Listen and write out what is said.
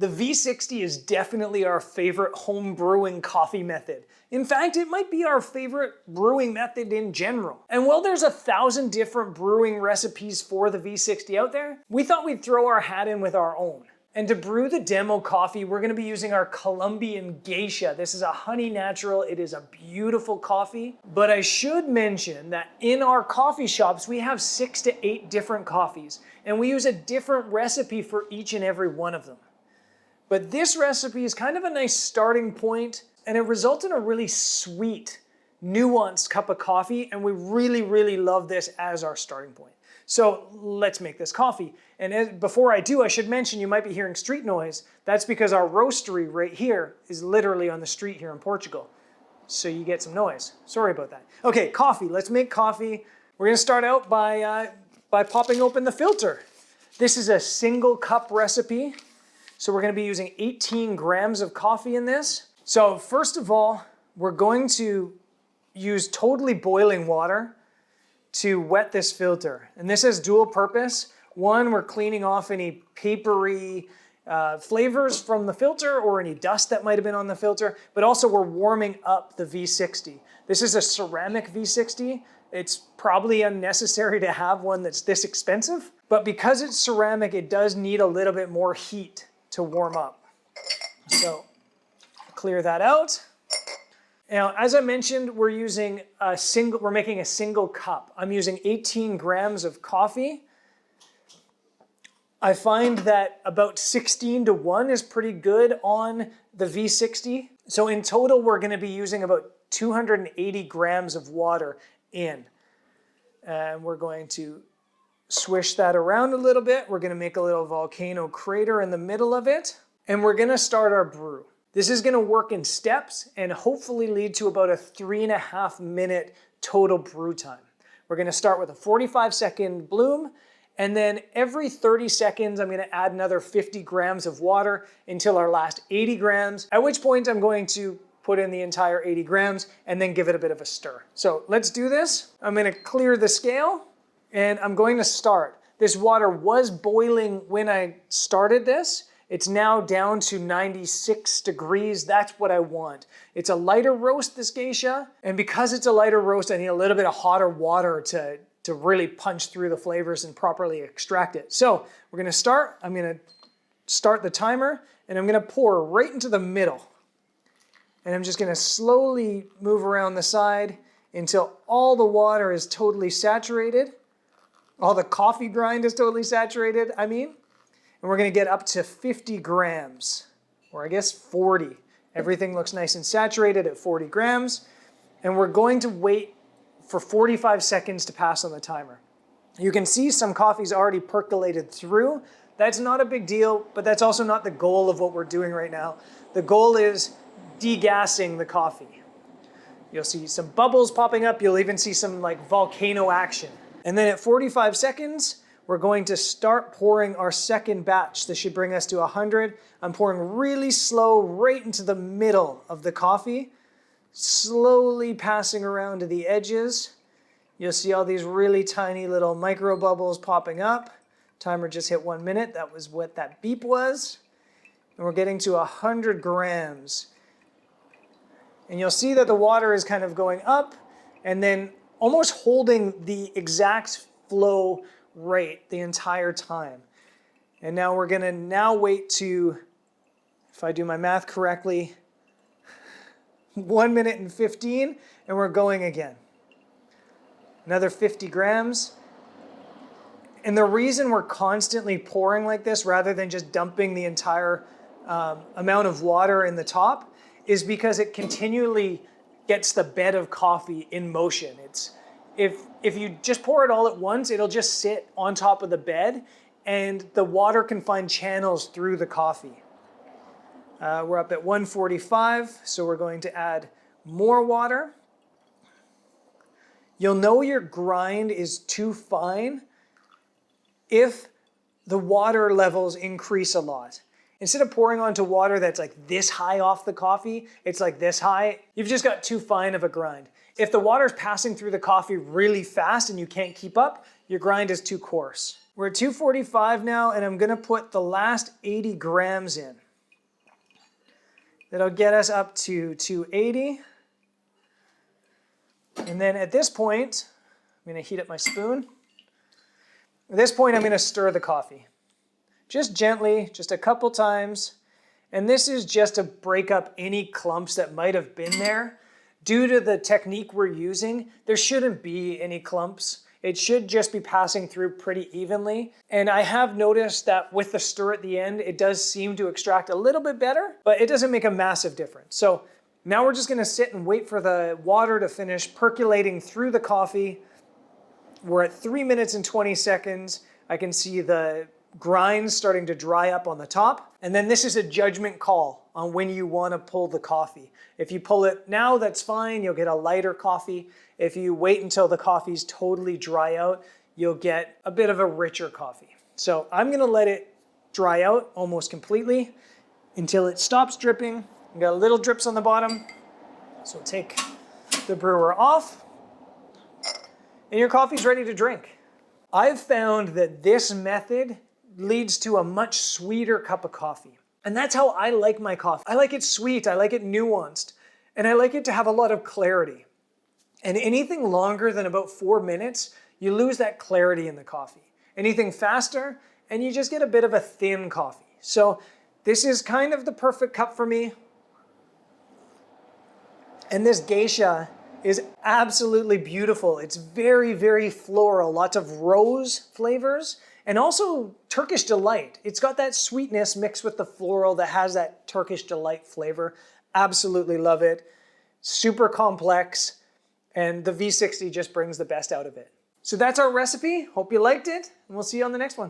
The V60 is definitely our favorite home brewing coffee method. In fact, it might be our favorite brewing method in general. And while there's 1,000 different brewing recipes for the V60 out there, we thought we'd throw our hat in with our own. And to brew the demo coffee, we're gonna be using our Colombian Geisha. This is a honey natural. It is a beautiful coffee. But I should mention that in our coffee shops, we have 6 to 8 different coffees, and we use a different recipe for each and every one of them. But this recipe is kind of a nice starting point, and it results in a really sweet, nuanced cup of coffee, and we really, really love this as our starting point. So let's make this coffee. And before I do, I should mention you might be hearing street noise. That's because our roastery right here is literally on the street here in Portugal. So you get some noise. Sorry about that. Okay, coffee. Let's make coffee. We're gonna start out by popping open the filter. This is a single cup recipe. So we're gonna be using 18 grams of coffee in this. So first of all, we're going to use totally boiling water to wet this filter. And this has dual purpose. One, we're cleaning off any papery flavors from the filter or any dust that might have been on the filter, but also we're warming up the V60. This is a ceramic V60. It's probably unnecessary to have one that's this expensive, but because it's ceramic, it does need a little bit more heat to warm up. So clear that out. Now, as I mentioned, we're making a single cup. I'm using 18 grams of coffee. I find that about 16 to 1 is pretty good on the V60. So in total, we're gonna be using about 280 grams of water in. And we're going to swish that around a little bit. We're gonna make a little volcano crater in the middle of it. And we're gonna start our brew. This is gonna work in steps and hopefully lead to about a 3.5 minute total brew time. We're gonna start with a 45-second bloom, and then every 30 seconds, I'm gonna add another 50 grams of water until our last 80 grams, at which point I'm going to put in the entire 80 grams and then give it a bit of a stir. So let's do this. I'm gonna clear the scale and I'm going to start. This water was boiling when I started this. It's now down to 96 degrees. That's what I want. It's a lighter roast, this geisha. And because it's a lighter roast, I need a little bit of hotter water to really punch through the flavors and properly extract it. So we're gonna start. I'm gonna start the timer and I'm gonna pour right into the middle. And I'm just gonna slowly move around the side until all the water is totally saturated. All the coffee grind is totally saturated, And we're gonna get up to 50 grams, or I guess 40. Everything looks nice and saturated at 40 grams. And we're going to wait for 45 seconds to pass on the timer. You can see some coffee's already percolated through. That's not a big deal, but that's also not the goal of what we're doing right now. The goal is degassing the coffee. You'll see some bubbles popping up. You'll even see some like volcano action. And then at 45 seconds, we're going to start pouring our second batch. This should bring us to 100. I'm pouring really slow right into the middle of the coffee, slowly passing around to the edges. You'll see all these really tiny little micro bubbles popping up. Timer just hit 1 minute. That was what that beep was. And we're getting to 100 grams. And you'll see that the water is kind of going up and then almost holding the exact flow rate the entire time. And now we're gonna wait to, if I do my math correctly, 1 minute and 15, and we're going again. Another 50 grams. And the reason we're constantly pouring like this rather than just dumping the entire amount of water in the top is because it continually gets the bed of coffee in motion. If you just pour it all at once, it'll just sit on top of the bed and the water can find channels through the coffee. We're up at 145, so we're going to add more water. You'll know your grind is too fine if the water levels increase a lot. Instead of pouring onto water that's like this high off the coffee, it's like this high, you've just got too fine of a grind. If the water's passing through the coffee really fast and you can't keep up, your grind is too coarse. We're at 245 now, and I'm gonna put the last 80 grams in. That'll get us up to 280. And then at this point, I'm going to heat up my spoon. At this point, I'm going to stir the coffee. Just gently, just a couple times. And this is just to break up any clumps that might have been there. Due to the technique we're using, there shouldn't be any clumps. It should just be passing through pretty evenly. And I have noticed that with the stir at the end, it does seem to extract a little bit better, but it doesn't make a massive difference. So now we're just gonna sit and wait for the water to finish percolating through the coffee. We're at 3 minutes and 20 seconds. I can see the grinds starting to dry up on the top. And then this is a judgment call on when you want to pull the coffee. If you pull it now, that's fine. You'll get a lighter coffee. If you wait until the coffee's totally dry out, you'll get a bit of a richer coffee. So I'm going to let it dry out almost completely until it stops dripping. You got little drips on the bottom. So take the brewer off and your coffee's ready to drink. I've found that this method leads to a much sweeter cup of coffee. And that's how I like my coffee. I like it sweet, I like it nuanced, and I like it to have a lot of clarity. And anything longer than about 4 minutes, you lose that clarity in the coffee. Anything faster, and you just get a bit of a thin coffee. So this is kind of the perfect cup for me. And this geisha is absolutely beautiful. It's very, very floral, lots of rose flavors, and also Turkish delight. It's got that sweetness mixed with the floral that has that Turkish delight flavor. Absolutely love it. Super complex, and the V60 just brings the best out of it. So that's our recipe. Hope you liked it, and we'll see you on the next one.